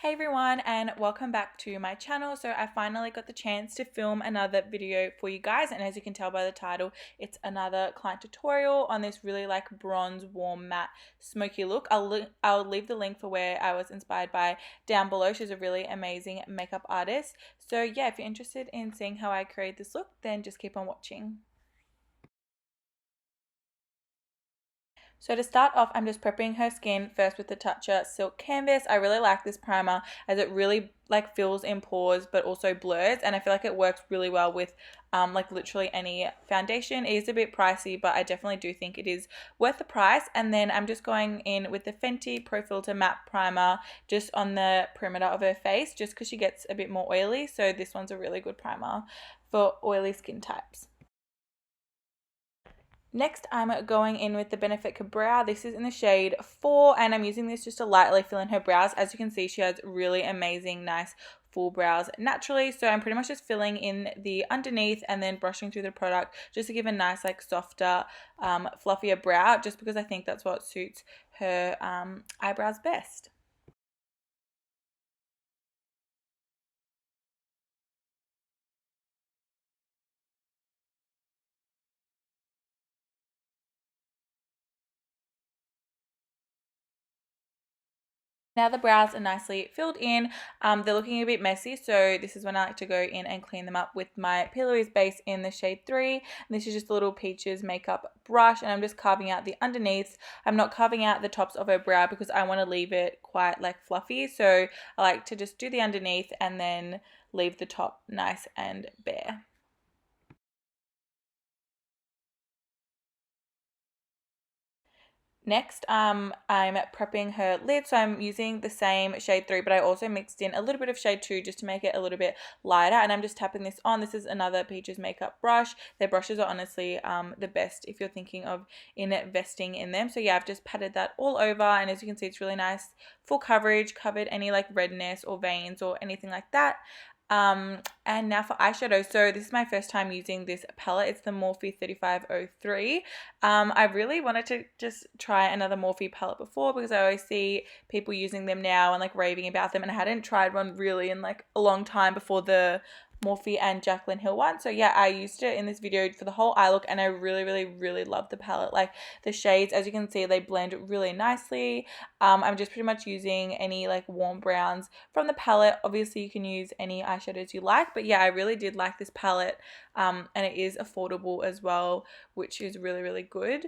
Hey everyone, and welcome back to my channel. So I finally got the chance to film another video for you guys, and as you can tell by the title, it's another client tutorial on this really like bronze warm matte smoky look. I'll leave the link for where I was inspired by down below. She's a really amazing makeup artist. So yeah, if you're interested in seeing how I create this look, then just keep on watching. So to start off, I'm just prepping her skin first with the Toucher Silk Canvas. I really like this primer as it really like fills in pores but also blurs, and I feel like it works really well with like literally any foundation. It is a bit pricey, but I definitely do think it is worth the price. And then I'm just going in with the Fenty Pro Filter Matte Primer just on the perimeter of her face, just because she gets a bit more oily. So this one's a really good primer for oily skin types. Next, I'm going in with the Benefit Brow. This is in the shade 4, and I'm using this just to lightly fill in her brows. As you can see, she has really amazing, nice, full brows naturally. So I'm pretty much just filling in the underneath and then brushing through the product just to give a nice, like, softer, fluffier brow, just because I think that's what suits her eyebrows best. Now the brows are nicely filled in. They're looking a bit messy, so this is when I like to go in and clean them up with my P. Louise base in the shade 3. And this is just a little Peaches makeup brush, and I'm just carving out the underneaths. I'm not carving out the tops of her brow because I want to leave it quite like fluffy, so I like to just do the underneath and then leave the top nice and bare. Next, I'm prepping her lid, so I'm using the same shade 3, but I also mixed in a little bit of shade 2 just to make it a little bit lighter, and I'm just tapping this on. This is another Peaches makeup brush. Their brushes are honestly the best if you're thinking of investing in them. So yeah, I've just patted that all over, and as you can see, it's really nice, full coverage, covered any like redness or veins or anything like that. And now for eyeshadow. So this is my first time using this palette. It's the Morphe 3503. I really wanted to just try another Morphe palette before because I always see people using them now and like raving about them, and I hadn't tried one really in like a long time before the Morphe and Jaclyn Hill one. So yeah, I used it in this video for the whole eye look, and I really love the palette. Like the shades, as you can see, they blend really nicely. I'm just pretty much using any like warm browns from the palette. Obviously you can use any eyeshadows you like, but yeah, I really did like this palette, and it is affordable as well, which is really good.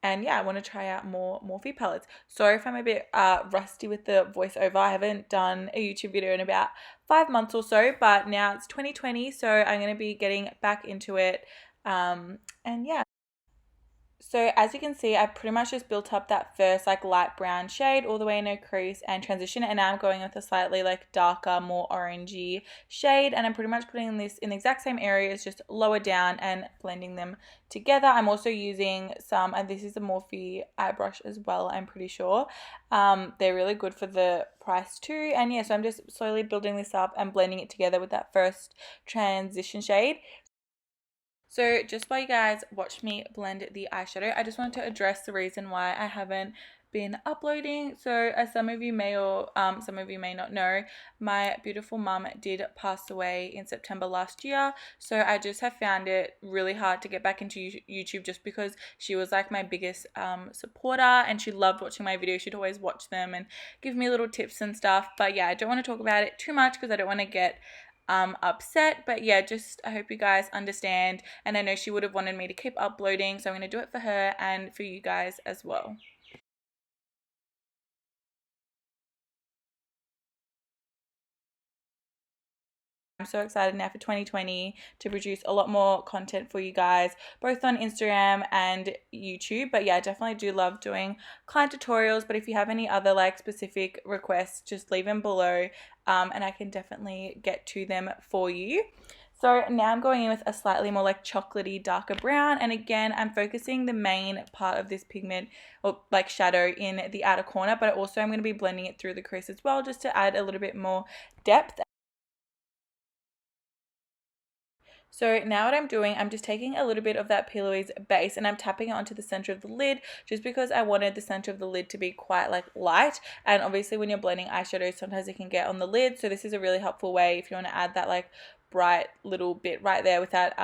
And yeah, I want to try out more Morphe palettes. Sorry if I'm a bit rusty with the voiceover. I haven't done a YouTube video in about 5 months or so, but now it's 2020, so I'm going to be getting back into it. And yeah. So as you can see, I've pretty much just built up that first like light brown shade all the way in a crease and transition, and now I'm going with a slightly like darker, more orangey shade, and I'm pretty much putting this in the exact same areas, just lower down and blending them together. I'm also using some, and this is a Morphe eye brush as well, I'm pretty sure. They're really good for the price too, and yeah, so I'm just slowly building this up and blending it together with that first transition shade. So just while you guys watch me blend the eyeshadow, I just wanted to address the reason why I haven't been uploading. So as some of you may or some of you may not know, my beautiful mum did pass away in September last year. So I just have found it really hard to get back into YouTube just because she was like my biggest supporter, and she loved watching my videos. She'd always watch them and give me little tips and stuff. But yeah, I don't want to talk about it too much because I don't want to get upset, but yeah, just I hope you guys understand, and I know she would have wanted me to keep uploading, so I'm going to do it for her and for you guys as well. I'm so excited now for 2020 to produce a lot more content for you guys, both on Instagram and YouTube. But yeah, I definitely do love doing client tutorials, but if you have any other like specific requests, just leave them below, and I can definitely get to them for you. So now I'm going in with a slightly more like chocolatey darker brown, and again I'm focusing the main part of this pigment or like shadow in the outer corner, but also I'm going to be blending it through the crease as well just to add a little bit more depth. So now what I'm doing, I'm just taking a little bit of that Pilouise base and I'm tapping it onto the center of the lid just because I wanted the center of the lid to be quite like light. And obviously when you're blending eyeshadows, sometimes it can get on the lid. So this is a really helpful way if you want to add that like bright little bit right there without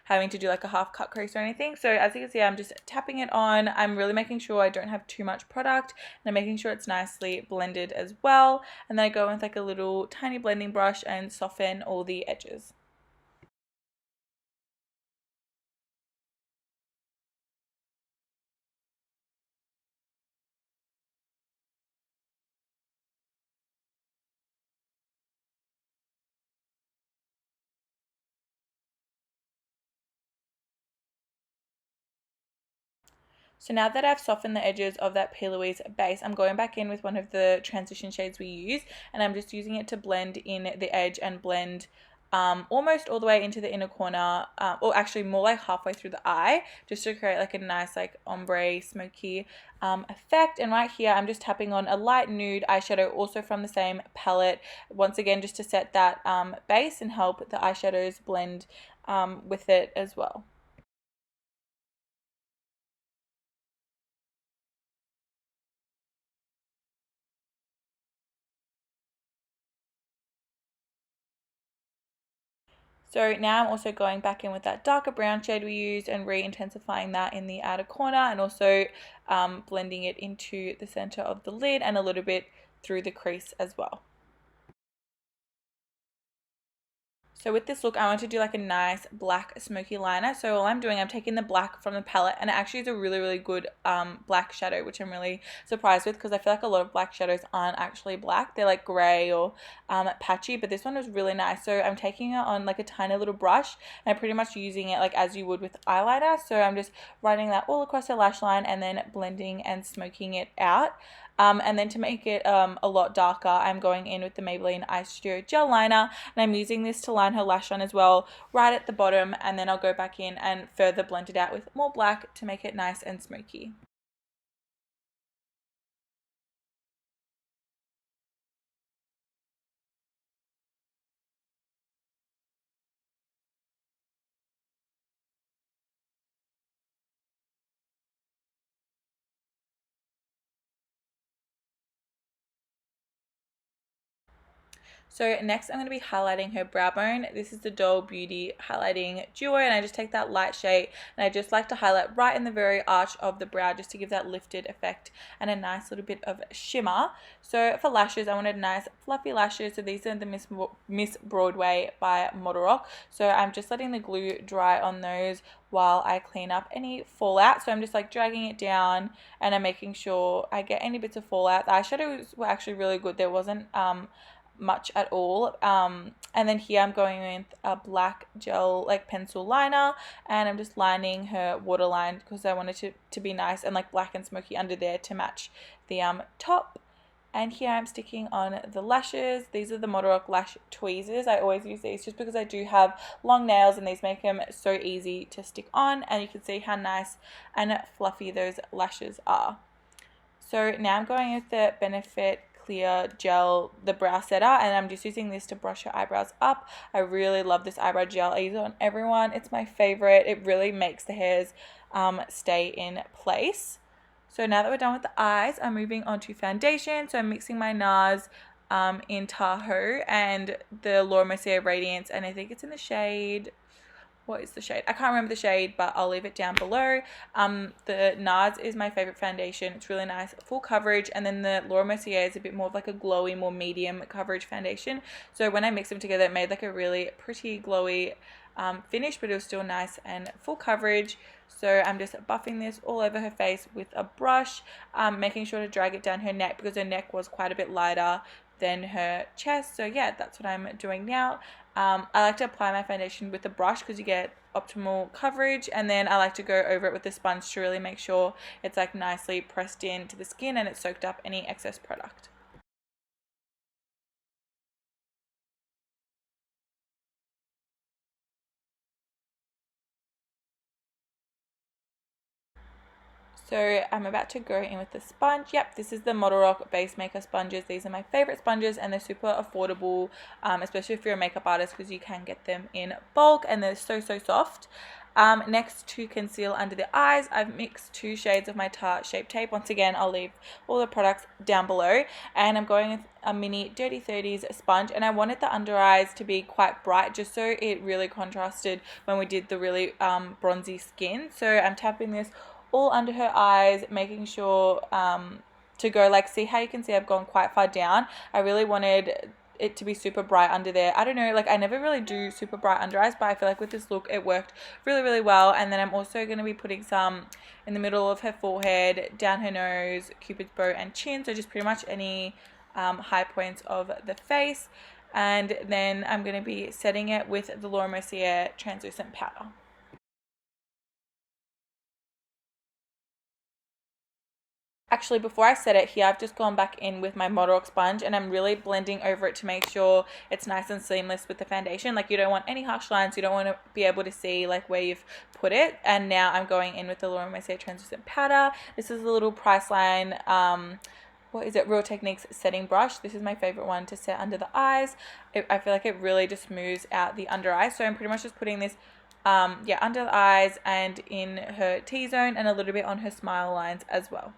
having to do like a half cut crease or anything. So as you can see, I'm just tapping it on. I'm really making sure I don't have too much product and I'm making sure it's nicely blended as well. And then I go with like a little tiny blending brush and soften all the edges. So now that I've softened the edges of that P. Louise base, I'm going back in with one of the transition shades we use, and I'm just using it to blend in the edge and blend almost all the way into the inner corner, or actually more like halfway through the eye, just to create like a nice like ombre smoky effect. And right here I'm just tapping on a light nude eyeshadow, also from the same palette, once again just to set that base and help the eyeshadows blend with it as well. So now I'm also going back in with that darker brown shade we used and re-intensifying that in the outer corner, and also blending it into the center of the lid and a little bit through the crease as well. So with this look, I want to do like a nice black smoky liner. So all I'm doing, I'm taking the black from the palette, and it actually is a really, really good black shadow, which I'm really surprised with because I feel like a lot of black shadows aren't actually black. They're like gray or patchy, but this one was really nice. So I'm taking it on like a tiny little brush, and I'm pretty much using it like as you would with eyeliner. So I'm just running that all across the lash line and then blending and smoking it out. And then to make it a lot darker, I'm going in with the Maybelline Eye Studio Gel Liner, and I'm using this to line her lash on as well, right at the bottom, and then I'll go back in and further blend it out with more black to make it nice and smoky. So next I'm going to be highlighting her brow bone. This is the Doll Beauty Highlighting Duo, and I just take that light shade and I just like to highlight right in the very arch of the brow just to give that lifted effect and a nice little bit of shimmer. So for lashes, I wanted nice fluffy lashes. So these are the Miss Broadway by Model Rock. So I'm just letting the glue dry on those while I clean up any fallout. So I'm just like dragging it down and I'm making sure I get any bits of fallout. The eyeshadows were actually really good. There wasn't much at all. And then here I'm going with a black gel like pencil liner, and I'm just lining her waterline because I wanted to be nice and like black and smoky under there to match the top. And here I'm sticking on the lashes. These are the Model Rock lash tweezers. I always use these just because I do have long nails and these make them so easy to stick on, and you can see how nice and fluffy those lashes are. So now I'm going with the Benefit Clear Gel, the brow setter, and I'm just using this to brush your eyebrows up. I really love this eyebrow gel. I use it on everyone. It's my favorite. It really makes the hairs stay in place. So now that we're done with the eyes, I'm moving on to foundation. So I'm mixing my NARS in Tahoe and the Laura Mercier Radiance, and I think it's in the shade, what is the shade? I can't remember the shade, but I'll leave it down below. The NARS is my favorite foundation. It's really nice, full coverage. And then the Laura Mercier is a bit more of like a glowy, more medium coverage foundation. So when I mix them together, it made like a really pretty glowy finish, but it was still nice and full coverage. So I'm just buffing this all over her face with a brush, making sure to drag it down her neck because her neck was quite a bit lighter than her chest. So yeah, that's what I'm doing now. I like to apply my foundation with a brush because you get optimal coverage, and then I like to go over it with a sponge to really make sure it's like nicely pressed into the skin and it's soaked up any excess product. So I'm about to go in with the sponge. Yep, this is the Model Rock Base Maker sponges. These are my favorite sponges and they're super affordable, especially if you're a makeup artist, because you can get them in bulk and they're so soft. Next, to conceal under the eyes, I've mixed 2 shades of my Tarte Shape Tape. Once again, I'll leave all the products down below. And I'm going with a mini Dirty 30s sponge, and I wanted the under eyes to be quite bright just so it really contrasted when we did the really bronzy skin. So I'm tapping this all under her eyes, making sure to go, like, see how you can see I've gone quite far down. I really wanted it to be super bright under there. I don't know, like, I never really do super bright under eyes, but I feel like with this look it worked really well. And then I'm also going to be putting some in the middle of her forehead, down her nose, cupid's bow and chin, so just pretty much any high points of the face. And then I'm going to be setting it with the Laura Mercier translucent powder. Actually, before I set it here, I've just gone back in with my Model Rock sponge and I'm really blending over it to make sure it's nice and seamless with the foundation. Like, you don't want any harsh lines, you don't want to be able to see like where you've put it. And now I'm going in with the Laura Mercier translucent powder. This is a little Priceline what is it, Real Techniques setting brush. This is my favorite one to set under the eyes. I feel like it really just smooths out the under eyes. So I'm pretty much just putting this under the eyes and in her T-zone and a little bit on her smile lines as well.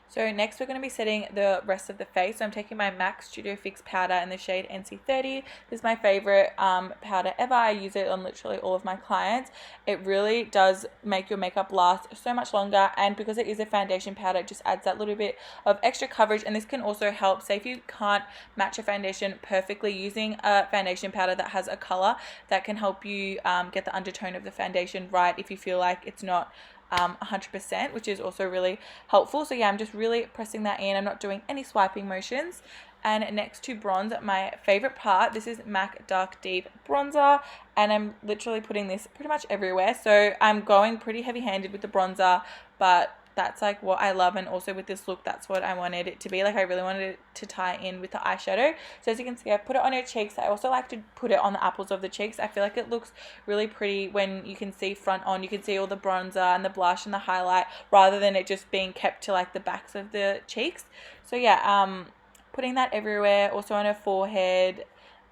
So next we're going to be setting the rest of the face. So I'm taking my MAC Studio Fix powder in the shade NC30. This is my favorite powder ever. I use it on literally all of my clients. It really does make your makeup last so much longer, and because it is a foundation powder, it just adds that little bit of extra coverage. And this can also help, say if you can't match a foundation perfectly, using a foundation powder that has a color that can help you get the undertone of the foundation right if you feel like it's not 100%, which is also really helpful. So yeah, I'm just really pressing that in. I'm not doing any swiping motions. And next to bronze, my favorite part, this is MAC Dark Deep Bronzer, and I'm literally putting this pretty much everywhere. So I'm going pretty heavy-handed with the bronzer, but that's like what I love. And also with this look, that's what I wanted it to be. Like, I really wanted it to tie in with the eyeshadow. So as you can see, I put it on her cheeks. I also like to put it on the apples of the cheeks. I feel like it looks really pretty when you can see front on. You can see all the bronzer and the blush and the highlight, rather than it just being kept to like the backs of the cheeks. So yeah, putting that everywhere. Also on her forehead.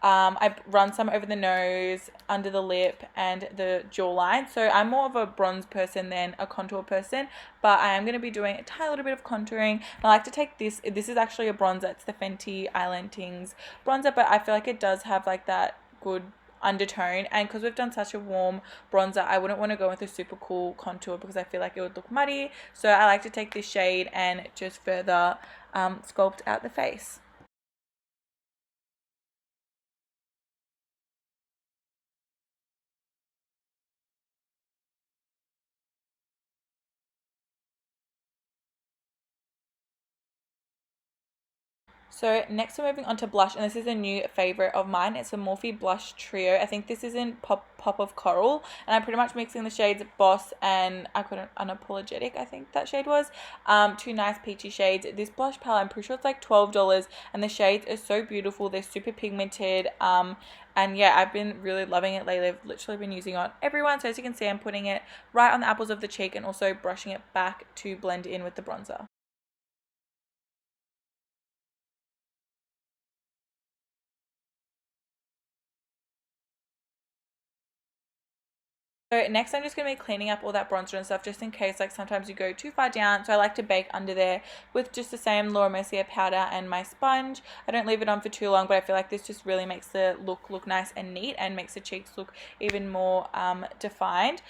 I run some over the nose, under the lip, and the jawline. So I'm more of a bronze person than a contour person, but I am going to be doing a tiny little bit of contouring. I like to take this is actually a bronzer. It's the Fenty Islandings bronzer, but I feel like it does have like that good undertone, and because we've done such a warm bronzer, I wouldn't want to go with a super cool contour because I feel like it would look muddy. So I like to take this shade and just further sculpt out the face. So next we're moving on to blush, and this is a new favorite of mine. It's a Morphe Blush Trio. I think this is in Pop of Coral, and I'm pretty much mixing the shades Boss and I couldn't Unapologetic, I think that shade was. Two nice peachy shades. This blush palette, I'm pretty sure it's like $12, and the shades are so beautiful. They're super pigmented. And yeah, I've been really loving it lately. I've literally been using it on everyone. So as you can see, I'm putting it right on the apples of the cheek and also brushing it back to blend in with the bronzer. So next I'm just going to be cleaning up all that bronzer and stuff, just in case like sometimes you go too far down. So I like to bake under there with just the same Laura Mercier powder and my sponge. I don't leave it on for too long, but I feel like this just really makes the look nice and neat and makes the cheeks look even more defined.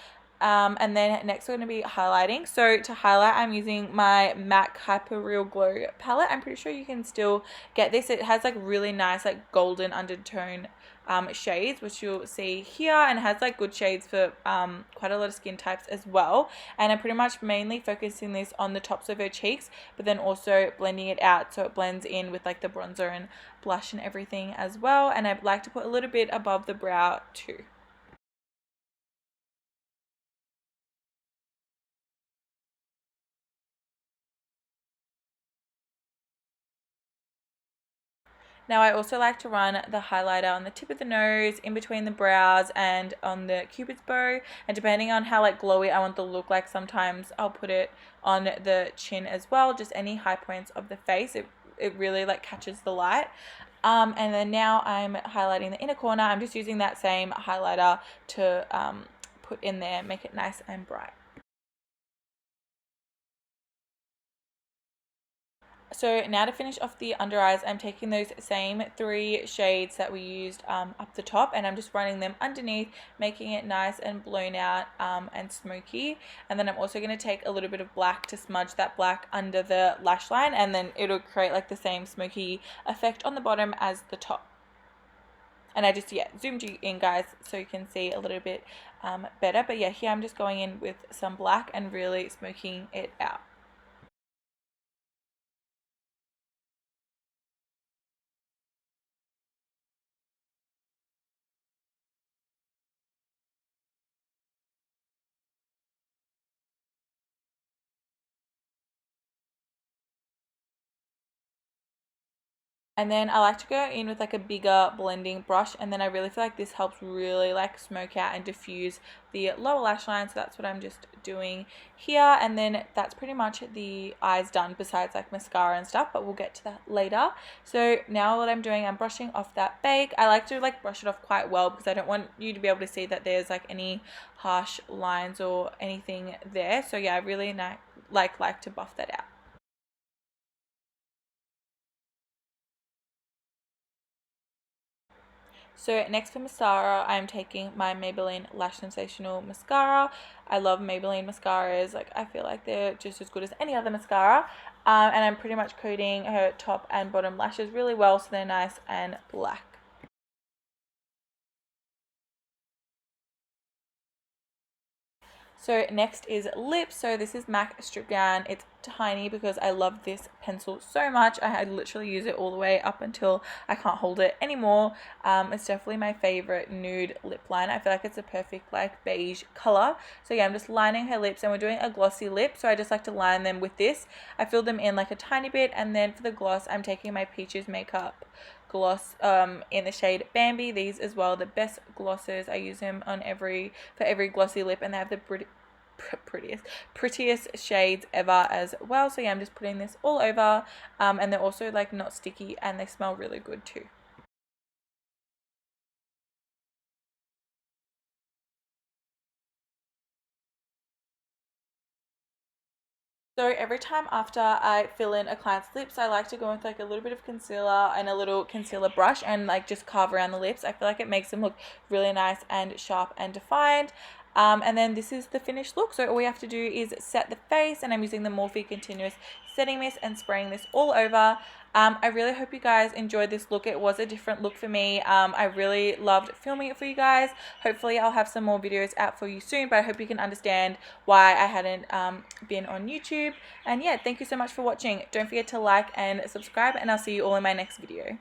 And then next we're going to be highlighting. So to highlight, I'm using my MAC Hyper Real Glow palette. I'm pretty sure you can still get this. It has like really nice like golden undertone shades, which you'll see here, and has like good shades for quite a lot of skin types as well. And I'm pretty much mainly focusing this on the tops of her cheeks, but then also blending it out so it blends in with like the bronzer and blush and everything as well. And I like to put a little bit above the brow too. Now I also like to run the highlighter on the tip of the nose, in between the brows, and on the cupid's bow. And depending on how like glowy I want the look like, sometimes I'll put it on the chin as well, just any high points of the face. It really like catches the light. And then now I'm highlighting the inner corner. I'm just using that same highlighter to put in there, make it nice and bright. So now to finish off the under eyes, I'm taking those same 3 shades that we used up the top, and I'm just running them underneath, making it nice and blown out and smoky. And then I'm also going to take a little bit of black to smudge that black under the lash line, and then it'll create like the same smoky effect on the bottom as the top. And I just, zoomed you in, guys, so you can see a little bit better. But yeah, here I'm just going in with some black and really smoking it out. And then I like to go in with like a bigger blending brush, and then I really feel like this helps really like smoke out and diffuse the lower lash line. So that's what I'm just doing here. And then that's pretty much the eyes done, besides like mascara and stuff, but we'll get to that later. So now what I'm doing, I'm brushing off that bake. I like to like brush it off quite well because I don't want you to be able to see that there's like any harsh lines or anything there. So yeah, I really like to buff that out. So next for mascara, I'm taking my Maybelline Lash Sensational Mascara. I love Maybelline mascaras. Like, I feel like they're just as good as any other mascara. And I'm pretty much coating her top and bottom lashes really well so they're nice and black. So next is lips. So this is MAC Stripdown. It's tiny because I love this pencil so much. I literally use it all the way up until I can't hold it anymore. It's definitely my favorite nude lip liner. I feel like it's a perfect like beige color. So yeah, I'm just lining her lips, and we're doing a glossy lip. So I just like to line them with this. I fill them in like a tiny bit, and then for the gloss, I'm taking my Peaches Makeup gloss in the shade Bambi. These as well, the best glosses. I use them on for every glossy lip, and they have the prettiest shades ever as well. So yeah, I'm just putting this all over, and they're also like not sticky, and they smell really good too. So every time after I fill in a client's lips, I like to go with like a little bit of concealer and a little concealer brush and like just carve around the lips. I feel like it makes them look really nice and sharp and defined. And then this is the finished look. So all we have to do is set the face, and I'm using the Morphe Continuous Setting Mist and spraying this all over. I really hope you guys enjoyed this look. It was a different look for me. I really loved filming it for you guys. Hopefully I'll have some more videos out for you soon, but I hope you can understand why I hadn't been on YouTube. And yeah, thank you so much for watching. Don't forget to like and subscribe, and I'll see you all in my next video.